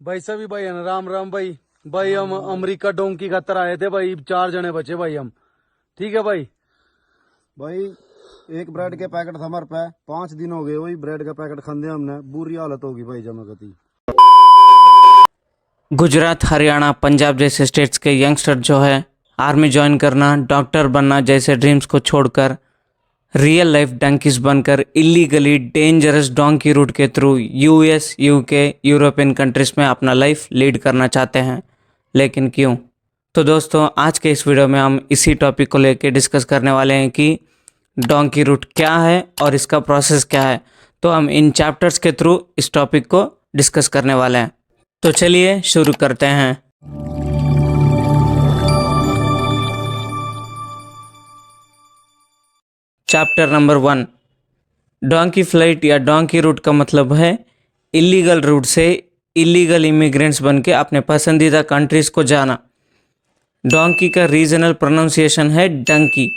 भाई सभी भाई है ना, राम राम भाई। भाई हम अमेरिका डोंकी खातर आए थे भाई, 4 जने बचे भाई हम। ठीक है भाई। भाई एक ब्रेड के पैकेट था हमारे पे, 5 दिन हो गए वही ब्रेड का पैकेट खाते हमने, बुरी हालत होगी भाई जमाकती। गुजरात, हरियाणा, पंजाब जैसे स्टेट्स के यंगस्टर जो है आर्मी ज्वाइन करना, डॉक्टर बनना जैसे ड्रीम्स को छोड़कर रियल लाइफ डंकीज बनकर इलीगली डेंजरस डोंकी रूट के through US, UK, European countries में अपना लाइफ लीड करना चाहते हैं। लेकिन क्यों? तो दोस्तों, आज के इस वीडियो में हम इसी टॉपिक को लेकर डिस्कस करने वाले हैं कि डोंकी रूट क्या है और इसका प्रोसेस क्या है। तो हम इन चैप्टर्स के थ्रू इस टॉपिक को डिस्कस करने वाले हैं। तो चलिए शुरू करते हैं। चैप्टर नंबर 1, डोंकी फ्लाइट या डोंकी रूट का मतलब है इलीगल रूट से इलीगल इमिग्रेंट्स बन के अपने पसंदीदा कंट्रीज को जाना। डोंकी का रीजनल प्रोनाउंसिएशन है डंकी,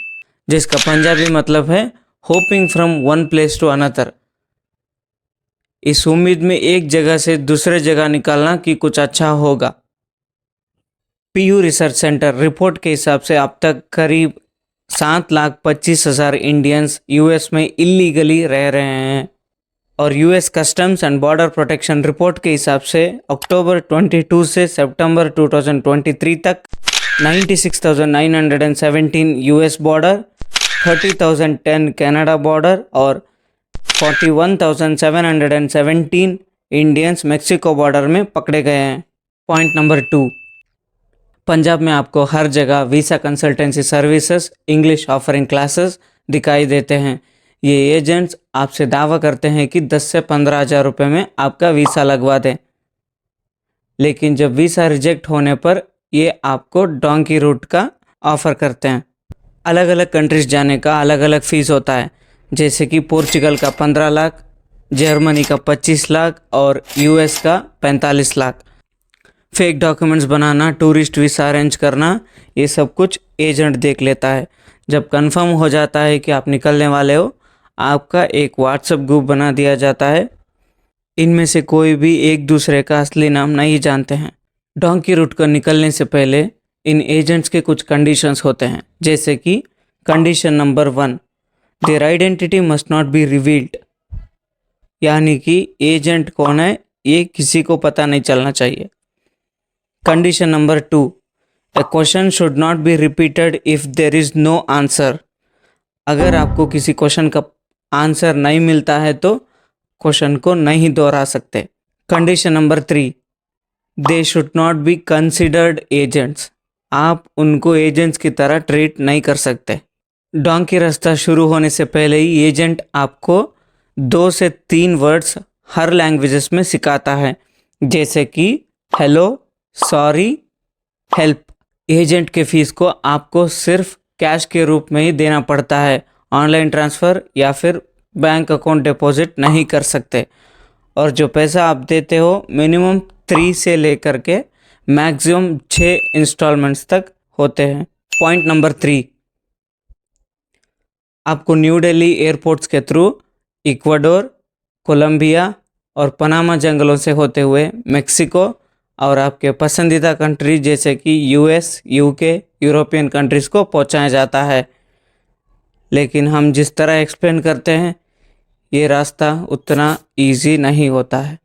जिसका पंजाबी मतलब है hopping from one place to another. इस उम्मीद में एक जगह से दूसरे जगह निकालना कि कुछ अच्छा होगा। पीयू रिसर्च सेंटर रिपोर्ट के हिसाब से अब तक करीब 7,25,000 इंडियंस यूएस में इलीगली रह रहे हैं। और US customs and border protection report के हिसाब से अक्टूबर 22 से सितंबर 2023 तक 96,917 यूएस बॉर्डर, 30,010 कनाडा बॉर्डर और 41,717 इंडियंस मेक्सिको बॉर्डर में पकड़े गए हैं। पॉइंट नंबर 2, पंजाब में आपको हर जगह visa consultancy services, English offering classes दिखाई देते हैं। ये एजेंट्स आपसे दावा करते हैं कि 10 से 15,000 रुपये में आपका वीज़ा लगवा दें, लेकिन जब वीज़ा रिजेक्ट होने पर ये आपको डोंकी रूट का ऑफ़र करते हैं। अलग अलग कंट्रीज जाने का अलग अलग फ़ीस होता है, जैसे कि पोर्चुगल का 15 लाख, जर्मनी का 25 लाख और यूएस का 45 लाख। फेक डॉक्यूमेंट्स बनाना, टूरिस्ट वीज़ा अरेंज करना, ये सब कुछ एजेंट देख लेता है। जब कंफर्म हो जाता है कि आप निकलने वाले हो, आपका एक व्हाट्सएप ग्रुप बना दिया जाता है। इनमें से कोई भी एक दूसरे का असली नाम नहीं जानते हैं। डोंकी रूट को निकलने से पहले इन एजेंट्स के कुछ कंडीशंस होते हैं, जैसे कि condition number 1, their identity must not be revealed, यानी कि एजेंट कौन है ये किसी को पता नहीं चलना चाहिए। Condition number 2, a question should not be repeated if there is no answer. अगर आपको किसी क्वेश्चन का आंसर नहीं मिलता है तो क्वेश्चन को नहीं दोहरा सकते। Condition number 3, they should not be considered agents, आप उनको एजेंट्स की तरह ट्रीट नहीं कर सकते। डोंकी रास्ता शुरू होने से पहले ही एजेंट आपको 2 से 3 वर्ड्स हर लैंग्वेजेस में सिखाता है, जैसे कि हेलो, सॉरी, हेल्प। एजेंट के फीस को आपको सिर्फ कैश के रूप में ही देना पड़ता है, ऑनलाइन ट्रांसफ़र या फिर बैंक अकाउंट डिपॉजिट नहीं कर सकते। और जो पैसा आप देते हो मिनिमम 3 से लेकर के मैक्सिमम 6 इंस्टॉलमेंट्स तक होते हैं। पॉइंट नंबर 3, आपको न्यू दिल्ली एयरपोर्ट्स के थ्रू इक्वाडोर, कोलंबिया और पनामा जंगलों से होते हुए मेक्सिको और आपके पसंदीदा कंट्री जैसे कि यूएस, यूके, यूरोपियन कंट्रीज़ को पहुंचाया जाता है। लेकिन हम जिस तरह एक्सप्लेन करते हैं, ये रास्ता उतना इजी नहीं होता है।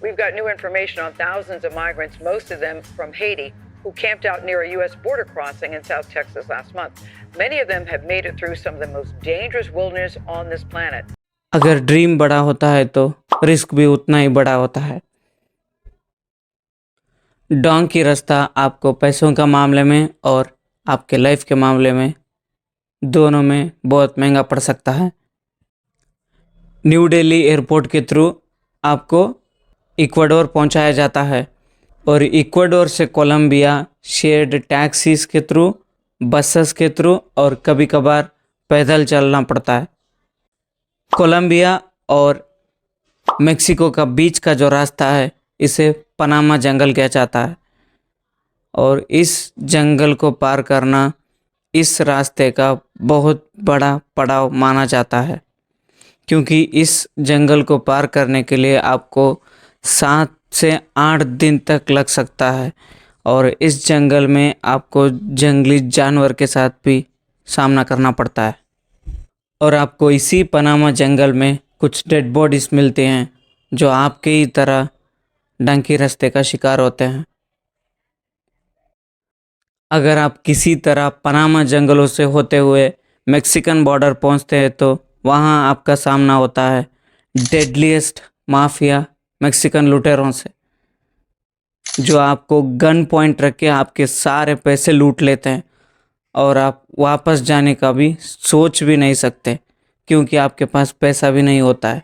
We've got new information on thousands of migrants, most of them from Haiti, who camped out near a U.S. border crossing in South Texas last month. Many of them have made it through some of the most dangerous wilderness on this planet. अगर dream बड़ा होता है तो risk भी उतना ही बड़ा होता है। डोंकी रास्ता आपको पैसों का मामले में और आपके लाइफ के मामले में दोनों में बहुत महंगा पड़ सकता है। न्यू दिल्ली एयरपोर्ट के थ्रू आपको इक्वाडोर पहुंचाया जाता है और इक्वाडोर से कोलंबिया शेयर्ड टैक्सीज के थ्रू, बसेस के थ्रू और कभी कभार पैदल चलना पड़ता है। कोलंबिया और मेक्सिको का बीच का जो रास्ता है इसे पनामा जंगल कहा जाता है और इस जंगल को पार करना इस रास्ते का बहुत बड़ा पड़ाव माना जाता है, क्योंकि इस जंगल को पार करने के लिए आपको 7 से 8 दिन तक लग सकता है और इस जंगल में आपको जंगली जानवर के साथ भी सामना करना पड़ता है। और आपको इसी पनामा जंगल में कुछ डेड बॉडीज मिलते हैं जो आपके ही तरह डंकी रास्ते का शिकार होते हैं। अगर आप किसी तरह पनामा जंगलों से होते हुए मेक्सिकन बॉर्डर पहुंचते हैं तो वहां आपका सामना होता है डेडलीस्ट माफिया मेक्सिकन लुटेरों से, जो आपको गन पॉइंट रख के आपके सारे पैसे लूट लेते हैं और आप वापस जाने का भी सोच भी नहीं सकते क्योंकि आपके पास पैसा भी नहीं होता है।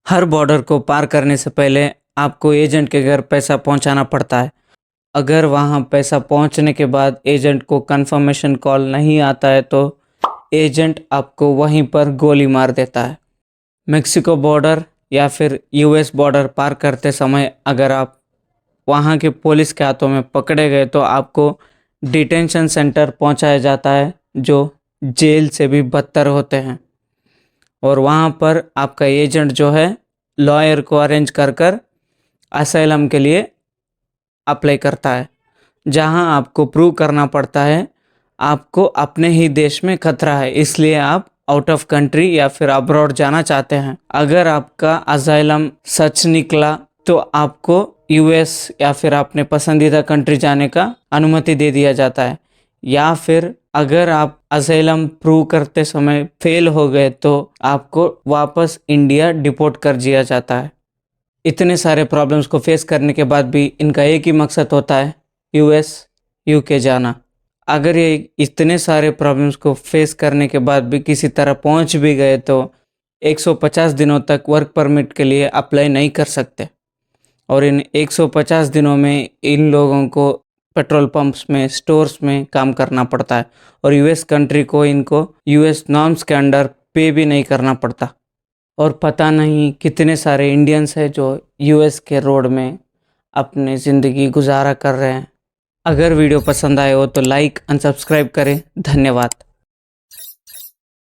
हर बॉर्डर को पार करने से पहले आपको एजेंट के घर पैसा पहुंचाना पड़ता है। अगर वहां पैसा पहुंचने के बाद एजेंट को कंफर्मेशन कॉल नहीं आता है तो एजेंट आपको वहीं पर गोली मार देता है। मेक्सिको बॉर्डर या फिर यूएस बॉर्डर पार करते समय अगर आप वहां के पुलिस के हाथों में पकड़े गए तो आपको डिटेंशन सेंटर पहुंचाया जाता है जो जेल से भी बदतर होते हैं। और वहां पर आपका एजेंट जो है लॉयर को अरेंज कर कर असाइलम के लिए अप्लाई करता है, जहां आपको प्रूव करना पड़ता है आपको अपने ही देश में खतरा है, इसलिए आप आउट ऑफ कंट्री या फिर अब्रॉड जाना चाहते हैं। अगर आपका असाइलम सच निकला तो आपको यूएस या फिर अपने पसंदीदा कंट्री जाने का अनुमति दे दिया जाता है, या फिर अगर आप असाइलम प्रूव करते समय फेल हो गए तो आपको वापस इंडिया डिपोर्ट कर दिया जाता है। इतने सारे प्रॉब्लम्स को फेस करने के बाद भी इनका एक ही मकसद होता है, यूएस यूके जाना। अगर ये इतने सारे प्रॉब्लम्स को फेस करने के बाद भी किसी तरह पहुंच भी गए तो 150 दिनों तक वर्क परमिट के लिए अप्लाई नहीं कर सकते और इन 150 दिनों में इन लोगों को पेट्रोल पंप्स में, स्टोर्स में काम करना पड़ता है और यूएस कंट्री को इनको यूएस नॉर्म्स के अंडर पे भी नहीं करना पड़ता। और पता नहीं कितने सारे इंडियंस हैं जो यूएस के रोड में अपनी ज़िंदगी गुजारा कर रहे हैं। अगर वीडियो पसंद आए हो तो लाइक एंड सब्सक्राइब करें। धन्यवाद।